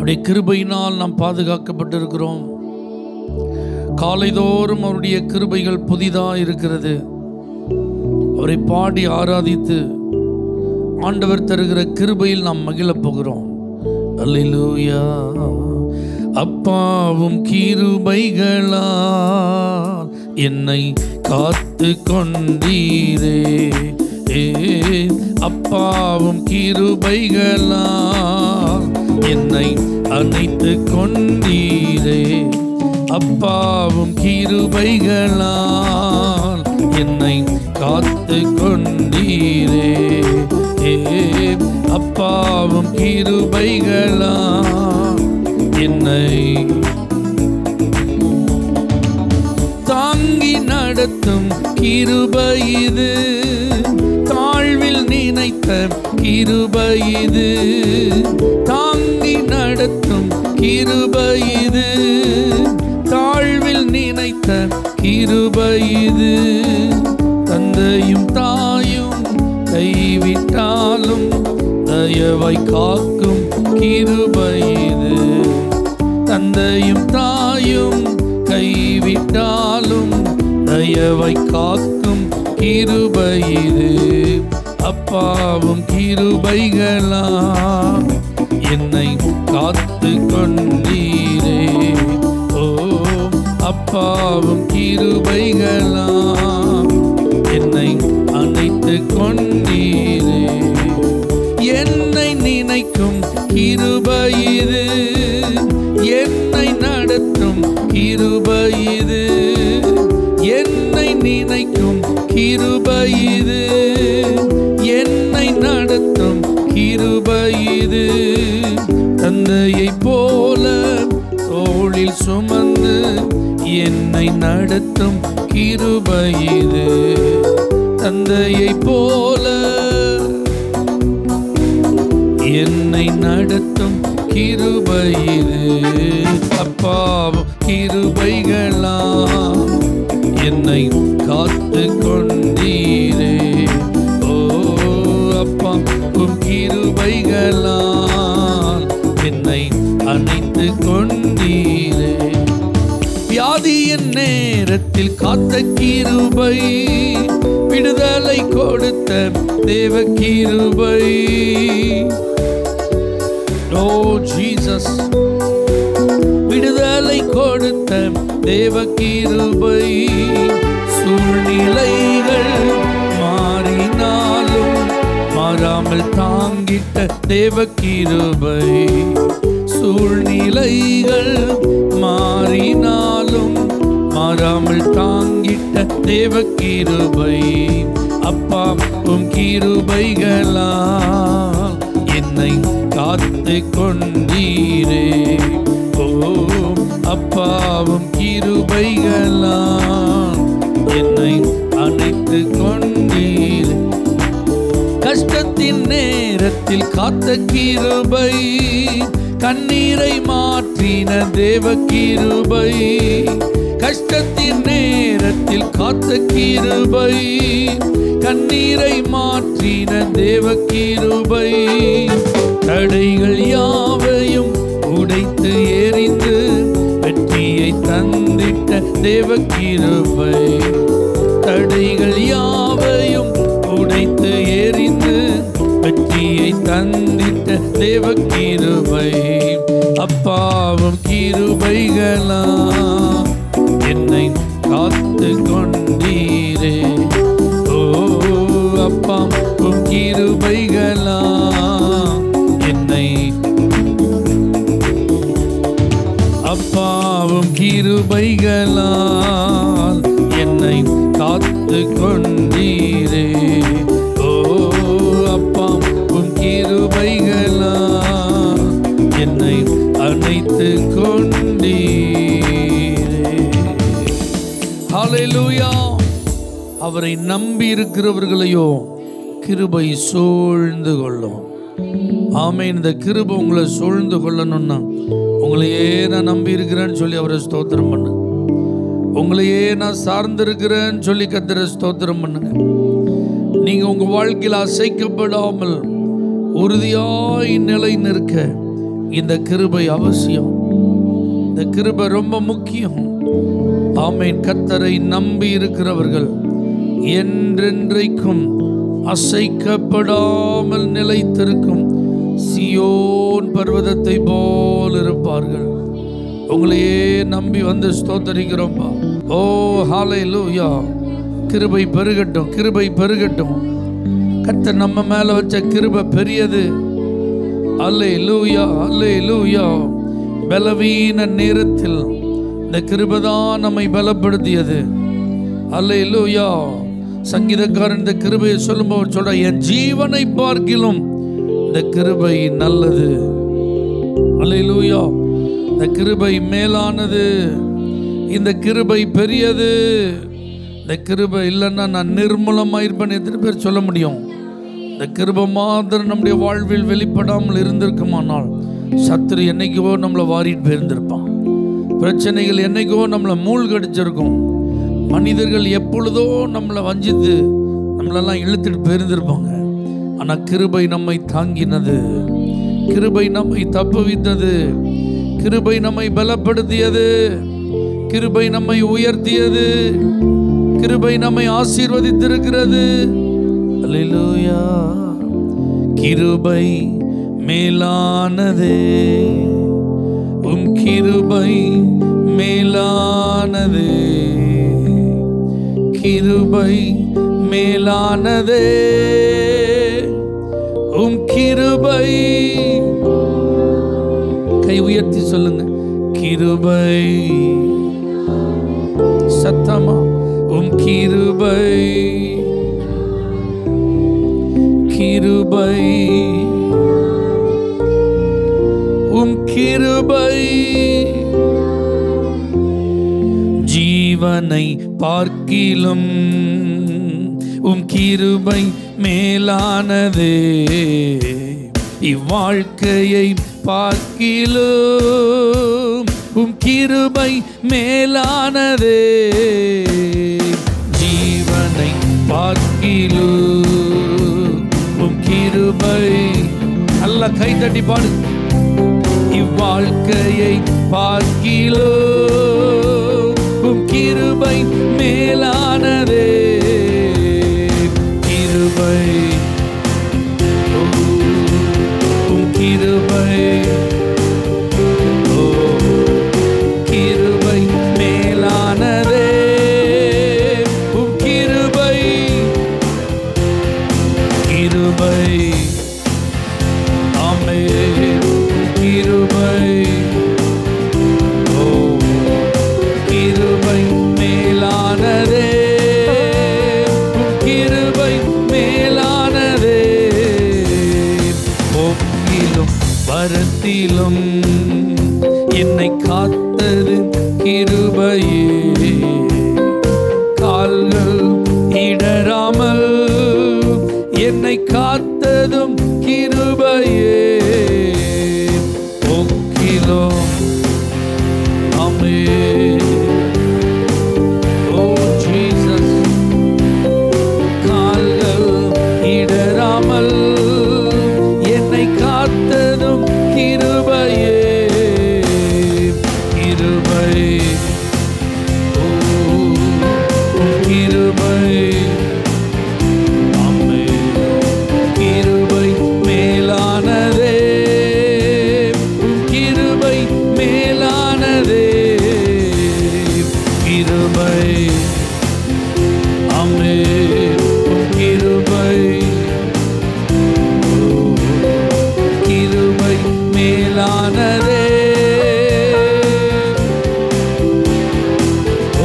அவருடைய கிருபையினால் நாம் பாதுகாக்கப்பட்டிருக்கிறோம். காலைதோறும் அவருடைய கிருபைகள் புதிதாக இருக்கிறது. அவரை பாடி ஆராதித்து ஆண்டவர் தருகிற கிருபையில் நாம் மகிழப் போகிறோம். அல்லேலூயா. அப்பாவும் கிருபைகளால் என்னை காத்து கொண்டீரே, அப்பாவும் கிருபைகளால் என்னை அணைத்து கொண்டீரே, அப்பாவும் கிருபைகளால் என்னை காத்து கொண்டீரே, அப்பாவும் கிருபைகளால் என்னை தாங்கி நடத்தும் கிருபை இது, தாழ்வில் நினைத்த கிருபை இது, தாங்கி நடத்தும் கிருபை இது, தாழ்வில் நினைத்த கிருபை இது, தந்தையும் தாயும் கைவிட்டாலும் தயவை காக்கும் கிருபை இது, தந்தையும் தாயும் கைவிட்டாலும் தயவை காக்கும் கிருபை இது, அப்பாவும் கிருபைகளால் என்னை காத்து கொண்டீரே, ஓ அப்பாவும் கிருபைகளால் என்னை அணைத்து கொண்டீரே, என்னை நினைக்கும் கிருபை இது, என்னை நடத்தும் கிருபை இது, என்னை நினைக்கும் கிருபை இது, என்னை நடத்தும் கிருபை இது, தந்தையை போல தோளில் சுமந்து என்னை நடத்தும் கிருபை இது, தந்தையை போல என்னை நடத்தும் கிருபை இது, அப்பாவும் கிருபைகளால் என்னை காத்து கொண்டீரே, ஓ அப்பாவும் கிருபைகளால் என்னை அணைத்து கொண்டீரே, வியாதியின் நேரத்தில் காத்த கிருபை, விடுதலை கொடுத்த தேவ கிருபை, ஓ ஜீசஸ், விடுதலை கொடுத்த தேவ கிருபை, சூழ்நிலைகள் மாறினாலும் மாறாமல் தாங்கிட்ட தேவ கிருபை, சூழ்நிலைகள் மாறினாலும் மாறாமல் தாங்கிட்ட தேவ கிருபை, அப்பாவும் கிருபைகளால் என்னை காத்து கொண்டீரே, ஓ அப்பாவும் கிருபைகளால் என்னை அணைத்து கொண்டீரே, கஷ்டத்தின் நேரத்தில் காத்த கிருபை, கண்ணீரை மாற்றின தேவ கிருபை, கஷ்டத்தின் நேரத்தில் காத்த கிருபை, கண்ணீரை மாற்றின தேவ கிருபை, தடைகள் யாவையும் உடைத்து எறிந்து வெற்றியை தந்திட்ட தேவ கிருபை, தடைகள் யாவையும் உடைத்து எறிந்து வெற்றியை தந்திட்ட தேவ கிருபை, அப்பாவும் கிருபைகளால் என்னை காத்து கொண்டீரே, ஓ அப்பாவும் கிருபைகளால் என்னை, அப்பாவும் கிருபைகளால் என்னை காத்து கொண்டீரே, ஓ அப்பாவும் கிருபைகளால் என்னை அணைத்து கொண்டீரே. ஹல்லேலூயா. அவரை நம்பி இருக்கிறவர்களையோ கிருபை சூழ்ந்து கொள்ளும். ஆமென். இந்த கிருபை உங்களை சூழ்ந்து கொள்ளணும்னா உங்களையே நான் நம்பி இருக்கிறேன்னு சொல்லி அவரை ஸ்தோத்திரம் பண்ணுங்க. உங்களையே நான் சார்ந்திருக்கிறேன்னு சொல்லி கர்த்தரை ஸ்தோத்திரம் பண்ணுங்க. நீங்க உங்க வாழ்க்கையில் அசைக்கப்படாமல் உறுதியாய் நிலை நிற்க இந்த கிருபை அவசியம். இந்த கிருபை ரொம்ப முக்கியம். ஆமென். கர்த்தரை நம்பி இருக்கிறவர்கள் என்றென்றைக்கும் அசைக்கப்படாமல் நிலைத்திருக்கும் சியோன் பர்வதத்தை போல் இருப்பார்கள். உங்களையே நம்பி வந்து ஸ்தோத்தரிக்கிறோம்பா. ஓ ஹல்லேலூயா. கிருபை பெருகட்டும், கிருபை பெருகட்டும். கர்த்தர் நம்ம மேல வச்ச கிருபை பெரியது. அல்லேலூயா, அல்லேலூயா. பலவீன நேரத்தில் இந்த கிருபை தான் நம்மை பலப்படுத்தியது. அல்லேலூயா. சங்கீதக்காரன் இந்த கிருபையை சொல்லும்போது சொல்ற, என் ஜீவனை பார்க்கிலும் இந்த கிருபை நல்லது. அல்லேலூயா. இந்த கிருபை மேலானது, இந்த கிருபை பெரியது. இந்த கிருபை இல்லைன்னா நான் நிர்மூலமாயிருப்பேன் எத்தனை பேர் சொல்ல முடியும்? இந்த கிருபை மாத்திரம் நம்முடைய வாழ்வில் வெளிப்படாமல் இருந்திருக்குமானால் சத்துரு என்னைக்கோ நம்மளை வாரிட்டு போயிருந்திருப்பான். பிரச்சனைகள் என்னைக்கோ நம்மளை மூழ்கடிச்சிருக்கும். மனிதர்கள் எப்பொழுதோ நம்மளை வஞ்சித்து நம்மளெல்லாம் இழுத்துட்டு போயிருந்திருப்பாங்க. ஆனால் கிருபை நம்மை தாங்கினது, கிருபை நம்மை தப்புவித்தது, கிருபை நம்மை பலப்படுத்தியது, கிருபை நம்மை உயர்த்தியது, கிருபை நம்மை ஆசீர்வதித்திருக்கிறது. அல்லேலூயா. கிருபை மேலானதே, உம் கிருபை மேலானதே, கிருபை மேலானதே, உம் கிருபை. கை உயர்த்தி சொல்லுங்க, கிருபை. சத்தமா, உம் கிருபை, கிருபை, உம் கிருபை. ஜீவனை பார்க்கிலும் உம் கிருபை மேலானதே, இவ்வாழ்க்கையை பார்க்கிலும் உம் கிருபை மேலானதே. ஜீவனை பார்க்கிலும் உம் கிருபை. நல்ல கை தட்டி பாடு. இவ்வாழ்க்கையை பார்க்கிலும் உம் கிருபை மேலானதே. கிருபை, உம் கிருபை, ஓ கிருபை மேலானதே, உம் கிருபை, கிருபை. ஆமென். கிருபை, ஓ கிருபை மேலானதே, உம் கிருபை மேலானதே. போக்கிலும் வரத்திலும் என்னை காத்தது கிருபையே, கால்கள் இடராமல் என்னை காத்ததும் கிருபையே. போக்கிலும் ஆமென். ஓ ஜீசஸ். கால்கள் இடராமல் என்னை காத்ததும் கிருபையே, கிருபை, ஓ கிருபை. ஆமென். கிருபை மேலானதே, கிருபை மேலானதே, கிருபை. ஆமென். கிருபை, கிருபை மேலானதே.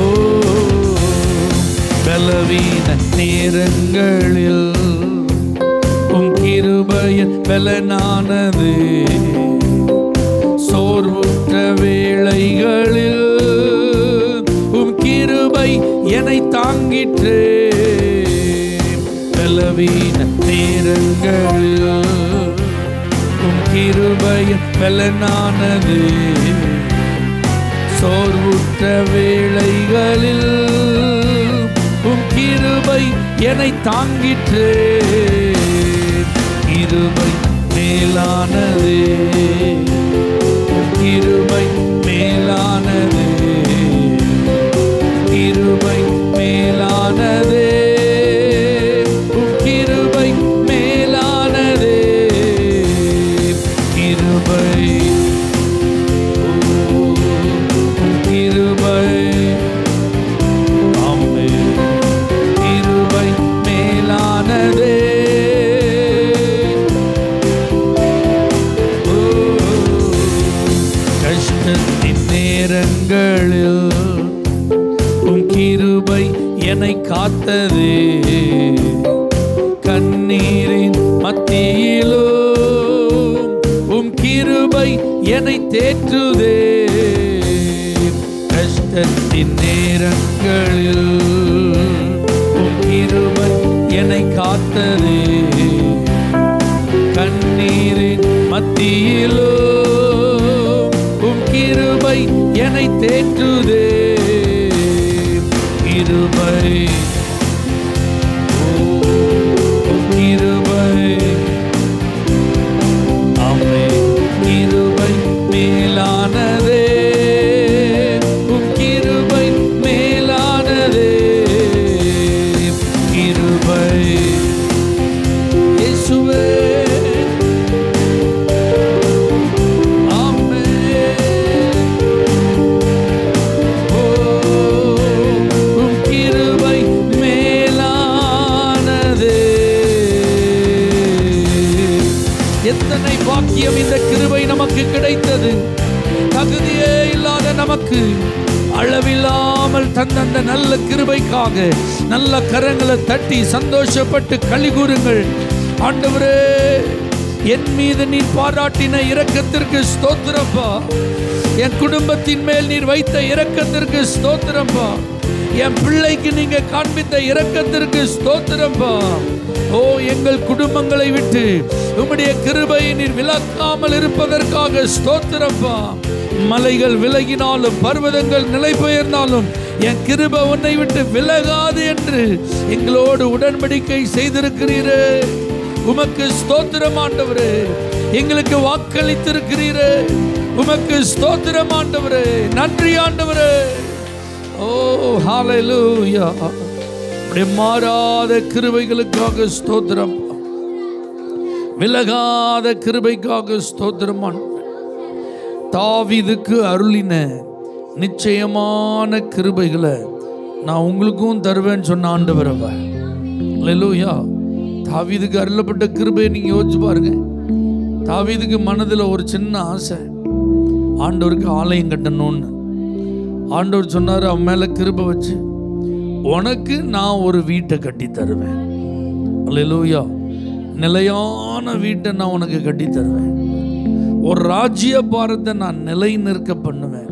ஓ பலவீன நேரங்களில் உம் கிருபையின் பலனானது, சோர்வுற்ற வேளைகளில் உம் கிருபை என்னை தாங்கிற்றே. பலவீன நேரங்களில் உம் கிருபையின் பலனானது, சோர்வுற்ற வேளைகளில் உம் கிருபை என்னை தாங்கிற்றே. கிருபை மேலானதே, நேரங்களில் உம் கிருபை என்னை காத்ததே, கண்ணீரின் மத்தியிலோ உம் கிருபை என்னை தேற்றுதே. கஷ்டத்தின் நேரங்களில் உம் கிருபை என்னை காத்ததே, கண்ணீரின் மத்தியிலோ உம் கிருபை என்னை தேற்றுதே. கிருபை உம் கிருபை, ஆமென். கிருபை மேலானதே, உம் கிருபை மேலானதே. கிருபை இயேசுவே, எத்தனை பாக்கியம் இந்த கிருபை நமக்கு கிடைத்தது. தகுதியே இல்லாத நமக்கு அளவில்லாமல் தந்த அந்த நல்ல கிருபைக்காக நல்ல கரங்களை தட்டி சந்தோஷப்பட்டு களி கூறுங்கள். ஆண்டவரே, என் மீது நீர் பாராட்டின இரக்கத்திற்கு ஸ்தோத்திரப்பா. என் குடும்பத்தின் மேல் நீர் வைத்த இரக்கத்திற்கு ஸ்தோத்திரப்பா. என் பிள்ளைக்கு நீங்க காண்பித்த இரக்கத்திற்கு ஸ்தோத்திரப்பா. ஓ, எங்கள் குடும்பங்களை விட்டு உம்முடைய கிருபையை நீர் விலக்காமல் இருப்பதற்காக ஸ்தோத்திரப்பா. மலைகள் விலகினாலும் பர்வதங்கள் நிலை பெயர்ந்தாலும் என் கிருபை உன்னை விட்டு விலகாது என்று எங்களோடு உடன்படிக்கை செய்திருக்கிறீரே. உமக்கு ஸ்தோத்திரம் ஆண்டவரே. எங்களுக்கு வாக்களித்திருக்கிறீரே. உமக்கு ஸ்தோத்திரம் ஆண்டவரே. நன்றி ஆண்டவரே. ஓ ஹல்லேலூயா. மாறாத கிருபைகளுக்காக ஸ்தோத்திரம், விலகாத கிருபைக்காக ஸ்தோத்திரம். தாவீதுக்கு அருளின நிச்சயமான கிருபைகளை நான் உங்களுக்கும் தருவேன்னு சொன்ன ஆண்டவர் அவர். ஹல்லேலூயா. தாவீதுக்கு அருளப்பட்ட கிருபையை நீங்க யோசிச்சு பாருங்க. தாவீதுக்கு மனதில் ஒரு சின்ன ஆசை, ஆண்டவருக்கு ஆலயம் கட்டணும்னு. ஆண்டவர் சொன்னார், அவன் மேல கிருபை வச்சு உனக்கு நான் ஒரு வீட்டை கட்டி தருவேன். அல்லேலூயா. நிலையான வீட்டை நான் உனக்கு கட்டி தருவேன். ஒரு ராஜ்ய பாரத்தை நான் நிலை நிற்க பண்ணுவேன்.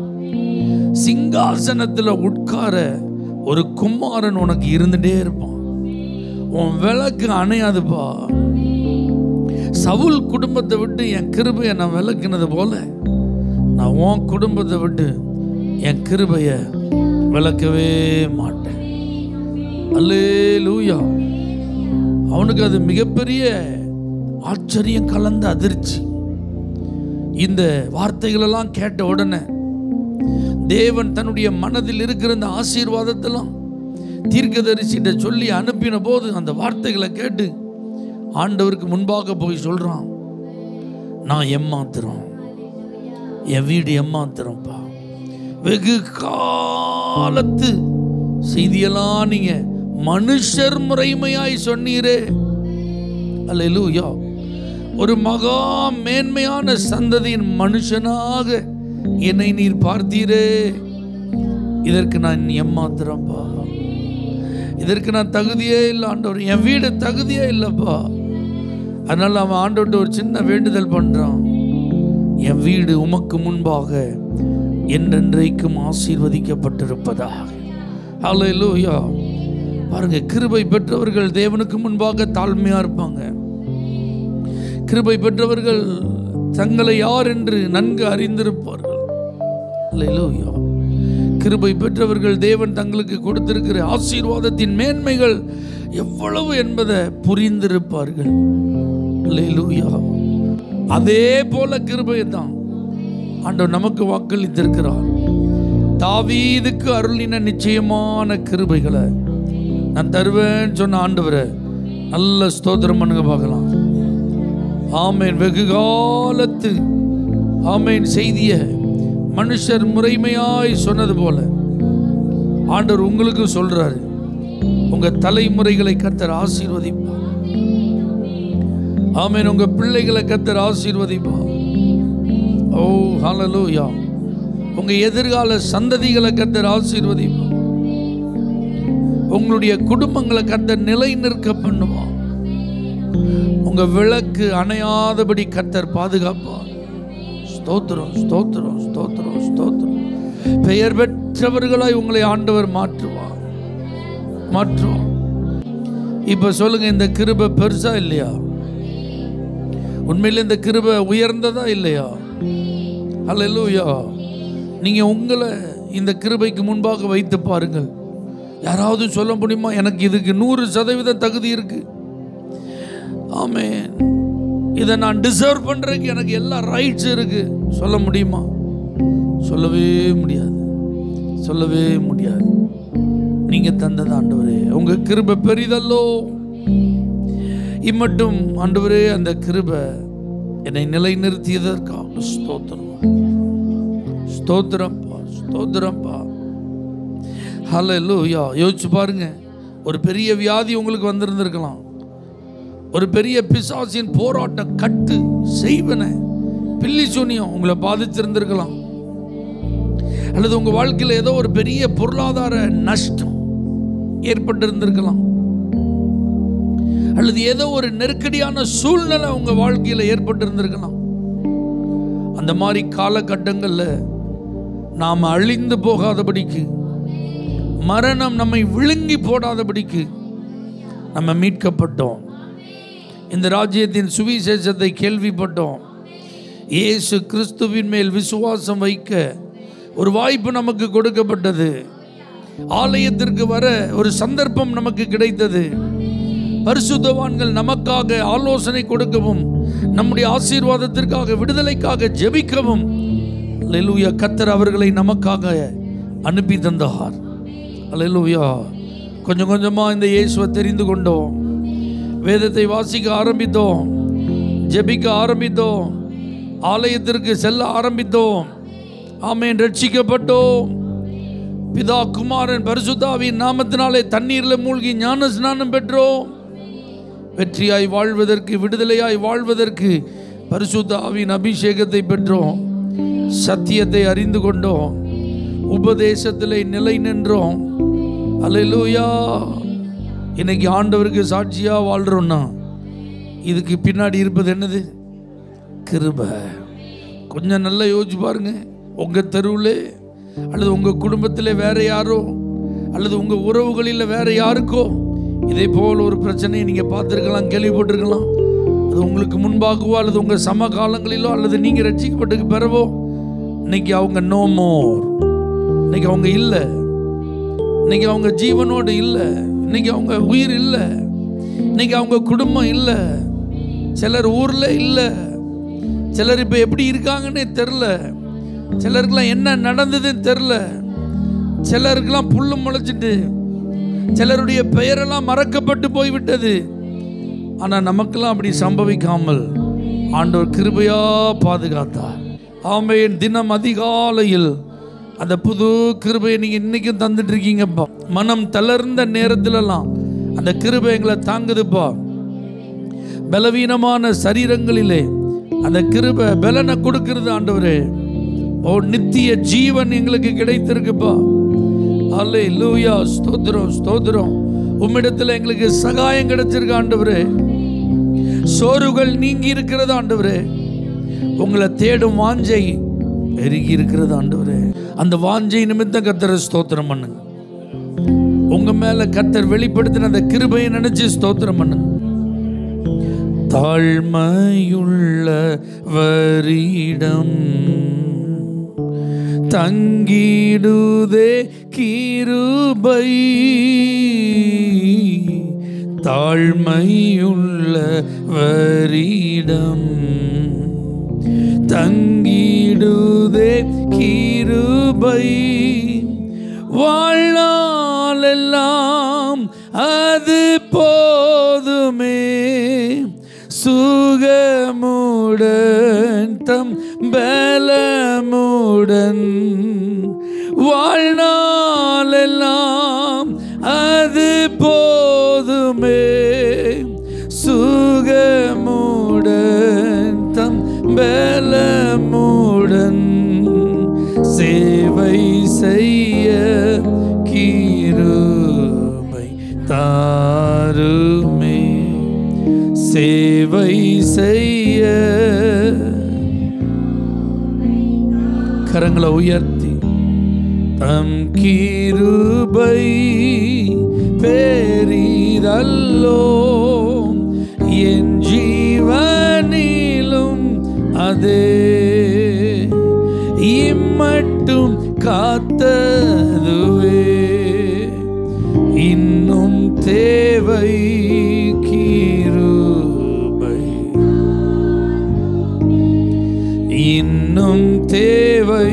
சிங்காசனத்தில் உட்கார ஒரு குமாரன் உனக்கு இருந்துட்டே இருப்பான். உன் விளக்கு அணையாதுப்பா. சவுல் குடும்பத்தை விட்டு என் கிருபையை நான் விளக்கினது போல நான் உன் குடும்பத்தை விட்டு என் கிருபையை விளக்கவே மாட்டேன். அல்லேலூயா. அவனுக்கு அது மிகப்பெரிய ஆச்சரியம் கலந்த அதிர்ச்சி. இந்த வார்த்தைகளெல்லாம் கேட்ட உடனே தேவன் தன்னுடைய மனதில் இருக்கிற இந்த ஆசீர்வாதத்தெல்லாம் தீர்க்கதரிசிட்ட சொல்லி அனுப்பின போது அந்த வார்த்தைகளை கேட்டு ஆண்டவருக்கு முன்பாக போய் சொல்றான், நான் ஏமாத்துறோம், என் வீடு ஏமாத்துறோம்ப்பா. வெகு காலத்து செய்தியெல்லாம் நீங்க மனுஷர் முறைமையாய் சொன்னீரே. அல்லேலூயா. ஒரு மகா மேன்மையான சந்ததியின் மனுஷனாக என்னை நீர் பார்த்தீரே. இதற்கு நான் ஏமாத்துறேன்ப்பா. இதற்கு நான் தகுதியே இல்லை ஆண்டவர். என் வீடு தகுதியே இல்லைப்பா. அதனால அவன் ஆண்டவர்கிட்ட ஒரு சின்ன வேண்டுதல் பண்றான், என் வீடு உமக்கு முன்பாக என்றென்றைக்கும் ஆசீர்வதிக்கப்பட்டிருப்பதாக. ஹல்லேலூயா. பாருங்க, கிருபை பெற்றவர்கள் தேவனுக்கு முன்பாக தாழ்மையா இருப்பாங்க. கிருபை பெற்றவர்கள் தங்களை யார் என்று நன்கு அறிந்திருப்பார்கள். ஹல்லேலூயா. கிருபை பெற்றவர்கள் தேவன் தங்களுக்கு கொடுத்திருக்கிற ஆசீர்வாதத்தின் மேன்மைகள் எவ்வளவு என்பதை புரிந்திருப்பார்கள். ஹல்லேலூயா. அதே போல கிருபையை தான் ஆண்டவர் நமக்கு வாக்களித்திருக்கிறார். தாவீதுக்கு அருளின நிச்சயமான கிருபைகளை நான் தருவேன்னு சொன்ன ஆண்டவரை நல்ல ஸ்தோத்திரம் பண்ணுங்க பார்க்கலாம். ஆமேன். வெகு காலத்து ஆமேன் செய்திய மனுஷர் முறைமையாய் சொன்னது போல ஆண்டவர் உங்களுக்கு சொல்றாரு, உங்க தலைமுறைகளை கர்த்தர் ஆசீர்வதிப்பார். ஆமேன். உங்க பிள்ளைகளை கர்த்தர் ஆசீர்வதிப்பார். ஓ ஹல்லேலூயா. உங்க எதிர்கால சந்ததிகளை கர்த்தர் ஆசீர்வதிப்பார். உங்களுடைய குடும்பங்களை கர்த்தர் நிலை நிற்க பண்ணுவார். உங்க விளக்கு அணையாதபடி கர்த்தர் பாதுகாப்பார். ஸ்தோத்திரம், ஸ்தோத்திரம், ஸ்தோத்திரம், ஸ்தோத்திரம். பெயர் பெற்றவர்களாய் உங்களை ஆண்டவர் மாற்றுவார். இப்ப சொல்லுங்க, இந்த கிருபை பெருசா இல்லையா? உண்மையில இந்த கிருபை உயர்ந்ததா இல்லையா? அல்லேலூயா. நீங்க உங்களை இந்த கிருபைக்கு முன்பாக வைத்து பாருங்கள். யாராவது சொல்ல முடியுமா, எனக்கு இதுக்கு 100% தகுதி இருக்கு, ஆமென், இதை நான் டிசர்வ் பண்றதுக்கு எனக்கு எல்லா ரைட்ஸ் இருக்கு, சொல்ல முடியுமா? சொல்லவே முடியாது, சொல்லவே முடியாது. நீங்க தந்தது ஆண்டவரே, உங்க கிருபை பெரிதல்லோ. இம்மட்டும் ஆண்டவரே அந்த கிருபை என்னை நிலை நிறுத்தியதற்காக ஸ்தோத்திரம், ஸ்தோத்திரம்பா, ஸ்தோத்திரம்பா. ஹல்லேலூயா. யோசிச்சு பாருங்க, ஒரு பெரிய வியாதி உங்களுக்கு வந்திருந்திருக்கலாம், ஒரு பெரிய பிசாசின் போராட்டம், கட்டு செய்வன பில்லி சூனியம் உங்களை பாதிச்சிருந்திருக்கலாம், அல்லது உங்க வாழ்க்கையில் ஏதோ ஒரு பெரிய பொருளாதார நஷ்டம் ஏற்பட்டிருந்திருக்கலாம், அல்லது ஏதோ ஒரு நெருக்கடியான சூழ்நிலை உங்க வாழ்க்கையில் ஏற்பட்டிருந்திருக்கலாம். அந்த மாதிரி காலகட்டங்களில் நாம் அழிந்து போகாதபடிக்கு, மரணம் நம்மை விழுங்கி போடாதபடிக்கு நம்ம மீட்கப்பட்டோம். இந்த ராஜ்யத்தின் சுவிசேஷத்தை கேள்விப்பட்டோம். இயேசு கிறிஸ்துவின் மேல் விசுவாசம் வைக்க ஒரு வாய்ப்பு நமக்கு கொடுக்கப்பட்டது. ஆலயத்திற்கு வர ஒரு சந்தர்ப்பம் நமக்கு கிடைத்தது. பரிசுத்தவான்கள் நமக்காக ஆலோசனை கொடுக்கவும், நம்முடைய ஆசீர்வாதத்திற்காக, விடுதலைக்காக ஜெபிக்கவும் அல்லேலூயா கர்த்தர் அவர்களை நமக்காக அனுப்பி தந்தார். அல்லேலூயா. கொஞ்சம் கொஞ்சமா இந்த இயேசுவை தெரிந்து கொண்டோம், வேதத்தை வாசிக்க ஆரம்பித்தோம், ஜெபிக்க ஆரம்பித்தோம், ஆலயத்திற்கு செல்ல ஆரம்பித்தோம். ஆமென். ரட்சிக்கப்பட்டோம். பிதா, குமாரன், பரிசுத்தாவின் நாமத்தினாலே தண்ணீரில் மூழ்கி ஞான ஸ்நானம் பெற்றோம். வெற்றியாய் வாழ்வதற்கு, விடுதலையாய் வாழ்வதற்கு பரிசுத்த ஆவியின் அபிஷேகத்தை பெற்றோம். சத்தியத்தை அறிந்து கொண்டோம், உபதேசத்திலே நிலை நின்றோம். அல்லேலூயா. இன்னைக்கு ஆண்டவருக்கு சாட்சியா வாழ்றோம்னா இதுக்கு பின்னாடி இருப்பது என்னது? கிருபை. கொஞ்சம் நல்லா யோசிச்சு பாருங்க. உங்க தெருவில் அல்லது உங்க குடும்பத்தில் வேற யாரோ, அல்லது உங்க உறவுகளில் வேற யாருக்கோ இதே போல் ஒரு பிரச்சனையை நீங்க பார்த்துருக்கலாம், கேள்விப்பட்டிருக்கலாம். அது உங்களுக்கு முன்பாகவோ அல்லது உங்க சமகாலங்களிலோ அல்லது நீங்க ரட்சிக்கப்பட்டதுக்கு பிறவோ இன்னைக்கு அவங்க நோ மோர், இன்னைக்கு அவங்க இல்லை, இன்னைக்கு அவங்க ஜீவனோடு இல்லை, இன்னைக்கு அவங்க உயிர் இல்லை, இன்னைக்கு அவங்க குடும்பம் இல்லை, சிலர் ஊர்ல இல்லை, சிலர் இப்ப எப்படி இருக்காங்கன்னே தெரில, சிலருக்கெல்லாம் என்ன நடந்ததுன்னு தெரில, சிலருக்கெல்லாம் புல்லு முளைச்சிட்டு, சிலருடைய பெயரெல்லாம் மறக்கப்பட்டு போய்விட்டது. ஆனா நமக்கெல்லாம் அப்படி சம்பவிக்காமல் ஆண்டவர் கிருபையா பாதுகாத்தார். ஆமென். தினம் அதிகாலையில் அந்த புது கிருபையை நீங்க இன்னைக்கும் தந்துட்டு இருக்கீங்கப்பா. மனம் தளர்ந்த நேரத்திலெல்லாம் அந்த கிருபை எங்களை தாங்குதுப்பா. பலவீனமான சரீரங்களிலே அந்த கிருபை பலனை கொடுக்கிறது ஆண்டவரே. ஓ, நித்திய ஜீவன் எங்களுக்கு கிடைத்திருக்குப்பா. அல்லேலூயா. ஸ்தோத்திரம், ஸ்தோத்திரம். உம்மிடத்தில் எங்களுக்கு சகாயம் கிடைச்சிருக்கு ஆண்டவரே. சோறுகள் நீங்கி இருக்கிறது ஆண்டவரே. உங்களை தேடும் வாஞ்சை பெருகி இருக்கிறது ஆண்டவரே. அந்த வாஞ்சை நிமித்தம் கர்த்தரை ஸ்தோத்திரம் பண்ணுங்க. உங்க மேல கர்த்தர் வெளிப்படுத்தின அந்த கிருபையை நினைச்சு ஸ்தோத்திரம் பண்ணுங்க. தாழ்மையுள்ளவரிடம் தங்கிடுதே கிருபை, தாழ்மையுள்ளவரிடம் தங்கிடுதே கிருபை, வாழ்நாளெல்லாம் அது போதுமே, சுகமுடன் தம் பலமுடன், வாழ்நாளெல்லாம் அது போதுமே, சுகமுடன் தம் பலமுடன், செய்ய கிருபை தாருமே, சேவை செய்ய. கரங்களை உயர்த்தி தம் கிருபை பெரிதல்லோ, என் ஜீவனிலும் அதே இம்மட்டும் காத்ததுவே, இன்னும் தேவை கிருபை, இன்னும் தேவை.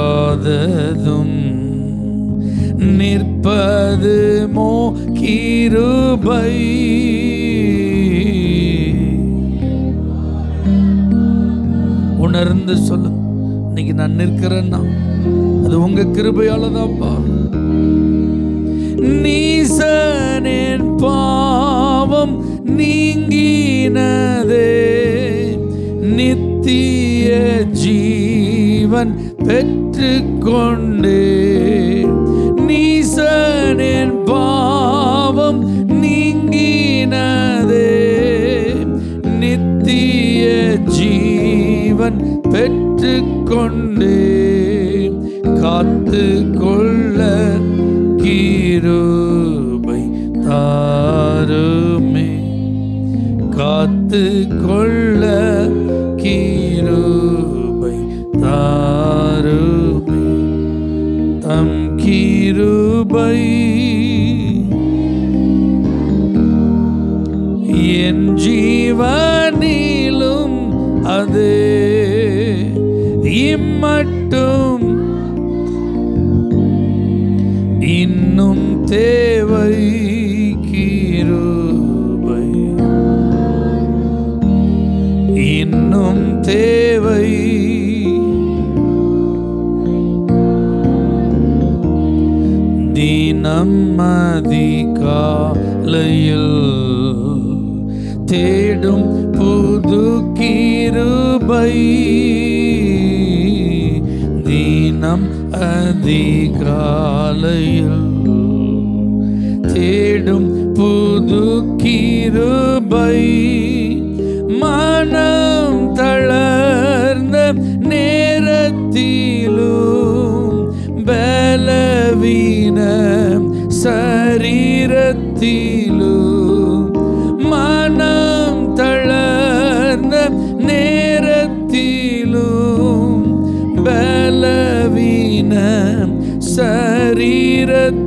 நிர்மூலமாகாததும் நிற்பது மோ கிருபை, உணர்ந்து சொல்லுங்க. இன்னைக்கு நான் நிற்கிறேன்னா அது உங்க கிருபையால தான்ப்பா. நீசனின் பாவம் நீங்கினதே, நித்திய ஜீவன் பெற்றுக்கொண்டே. நீசனின் பாவம் நீங்கினதே, நித்திய ஜீவன் பெற்றுக்கொண்டே. காத்து கொள்ள கிருபை தாருமே, காத்து கொள்ள கிருபை தாருமே, தம் கிருபை என் ஜீவனிலும் அதே இம்மட்டும் இன்னும் தேவை கிருபை, இன்னும் தேவை. தினம் அதிகாலையில் தேடும் புது கிருபை, தினம் அதிகாலையில் தேடும் புது கிருபை. மனம் தளர்ந்த நேரத்திலும் பலவீன சரீரத்திலும், மனம் தளர்ந்த நேரத்திலும் பலவீன சரீரத்திலும்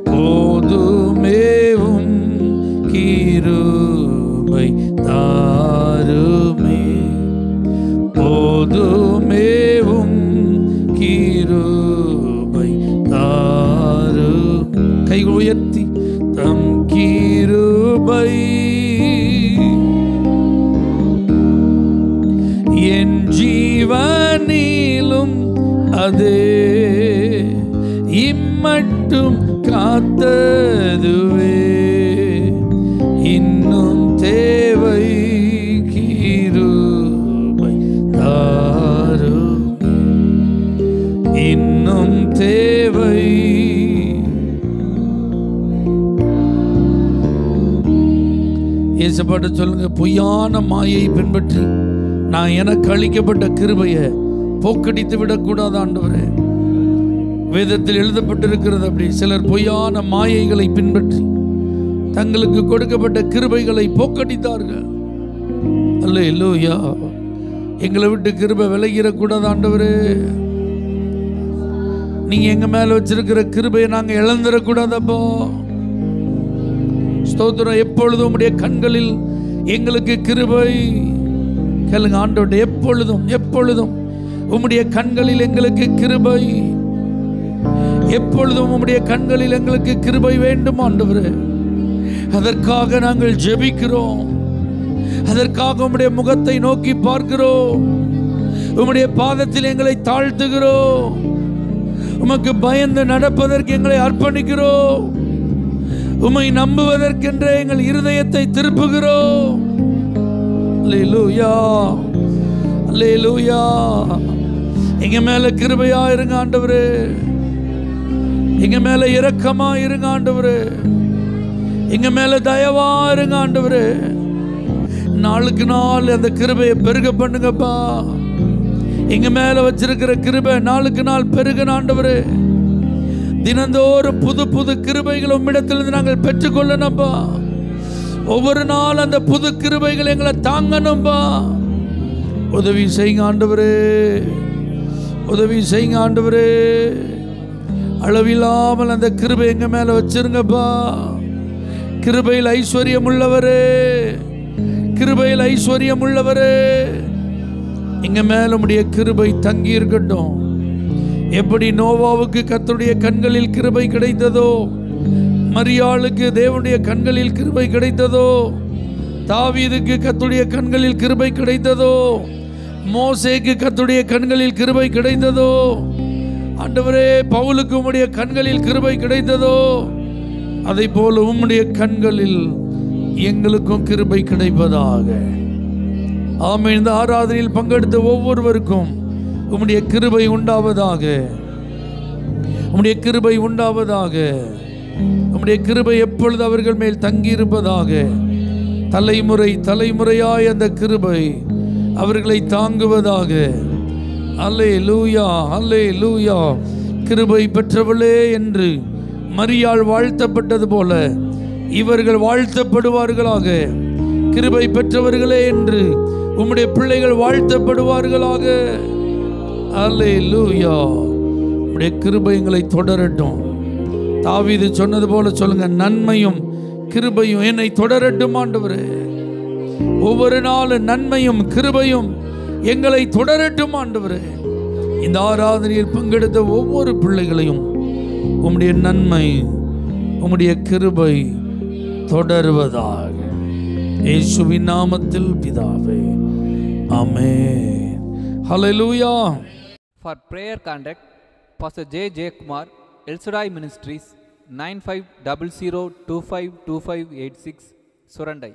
போதுமேவும் கிருபை தாருமே, போதுமேவும் கிருபை தாரும். கைகள் உயர்த்தி தம் கிருபை என் ஜீவனிலும் அதே இம்மட்டும் காத்ததுவே, இன்னும் தேவை கிருபை தாரும், இன்னும் தேவை. இயேசுப்பாட்ட சொல்லுங்க, பொய்யான மாயை பின்பற்றி நான் எனக்கு அளிக்கப்பட்ட கிருபையை போக்கடித்து விடக்கூடாது ஆண்டவரே. வேதத்தில் எழுதப்பட்டிருக்கிறது அப்படி. சிலர் பொய்யான மாயைகளை பின்பற்றி தங்களுக்கு கொடுக்கப்பட்ட கிருபைகளை போக்கடித்தார்கள். அல்லேலூயா. எங்களை விட்டு கிருபை விலகிடக்கூடாது ஆண்டவரே. நீங்க எங்க மேல வச்சிருக்கிற கிருபையை நாங்க இழந்துடக்கூடாதப்போ. ஸ்தோத்திரம். எப்பொழுதும் உம்முடைய கண்களில் எங்களுக்கு கிருபை. கேளுங்க ஆண்டவரே, எப்பொழுதும் எப்பொழுதும் உம்முடைய கண்களில் எங்களுக்கு கிருபை, எப்பொழுதும் உம்முடைய கண்களில் எங்களுக்கு கிருபை வேண்டும் ஆண்டவரே. அதற்காக நாங்கள் ஜெபிக்கிறோம், அதற்காக உம்முடைய முகத்தை நோக்கி பார்க்கிறோம், உம்முடைய பாதத்தில் எங்களை தாழ்த்துகிறோம், உமக்கு பயந்து நடப்பதற்கு எங்களை அர்ப்பணிக்கிறோம். உம்மை நம்புவதற்கென்றே எங்கள் இருதயத்தை திருப்புகிறோம். அல்லேலூயா, அல்லேலூயா. எங்க மேல கிருபையா இருங்க ஆண்டவரே, எங்க மேல இரக்கமா இருங்க ஆண்டவரே, எங்க மேல தயவா இருங்க ஆண்டவரே. நாளுக்கு நாள் அந்த கிருபையை பெருக பண்ணுங்கப்பா. எங்க மேல வச்சிருக்கிற கிருபை நாளுக்கு நாள் பெருக ஆண்டவரே. தினந்தோறும் புது புது கிருபைகள் உம்மிடத்திலிருந்து நாங்கள் பெற்றுக்கொள்ளணும்பா. ஒவ்வொரு நாள் அந்த புது கிருபைகள் எங்களை தாங்கணும்பா. உதவி செய்யுங்க ஆண்டவரே, உதவி செய்யுங்க ஆண்டவரே. அளவில்லாமல் அந்த கிருபை எங்க மேல வச்சிருங்கப்பா. கிருபையில் ஐஸ்வர்யம் உள்ளவரே, கிருபையில் ஐஸ்வர்யம் உள்ளவரே, எங்க மேல உம்முடைய கிருபை தங்கி இருக்கட்டும். எப்படி நோவாவுக்கு கர்த்தருடைய கண்களில் கிருபை கிடைத்ததோ, மரியாளுக்கு தேவனுடைய கண்களில் கிருபை கிடைத்ததோ, தாவீதுக்கு கர்த்தருடைய கண்களில் கிருபை கிடைத்ததோ, மோசேக்கு கர்த்தருடைய கண்களில் கிருபை கிடைத்ததோ, ஆண்டவரே பவுலுக்கு உம்முடைய கண்களில் கிருபை கிடைத்ததோ, அதை போல உம்முடைய கண்களில் எங்களுக்கும் கிருபை கிடைப்பதாக. ஆமென். இந்த ஆராதனையில் பங்கெடுத்த ஒவ்வொருவருக்கும் உம்முடைய கிருபை உண்டாவதாக, உம்முடைய கிருபை உண்டாவதாக. உம்முடைய கிருபை எப்பொழுது அவர்கள் மேல் தங்கி இருப்பதாக. தலைமுறை தலைமுறையாய் அந்த கிருபை அவர்களை தாங்குவதாக. அல்லேலூயா, அல்லேலூயா. கிருபை பெற்றவளே என்று மரியாள் வாழ்த்தப்பட்டது போல இவர்கள் வாழ்த்தப்படுவார்களாக. கிருபை பெற்றவர்களே என்று உம்முடைய பிள்ளைகள் வாழ்த்தப்படுவார்களாக. அல்லேலூயா. உம்முடைய கிருபை எங்களை தொடரட்டும். தாவீது சொன்னது போல சொல்லுங்க, நன்மையும் கிருபையும் என்னை தொடரட்டும் ஆண்டவரே. ஒவ்வொரு நாளும் நன்மையும் கிருபையும் எங்களை தொடரட்டும் ஆண்டவரே. இந்த ஆராதனையில் பங்கெடுத்த ஒவ்வொரு பிள்ளைகளையும் உம்முடைய நன்மை உம்முடைய கிருபை தொடருவதாக. இயேசுவின் நாமத்தில் பிதாவே, ஆமென். ஹல்லேலூயா. For prayer contact, Pastor J. J. Kumar, El Shaddai Ministries, 9500252586, Surandai.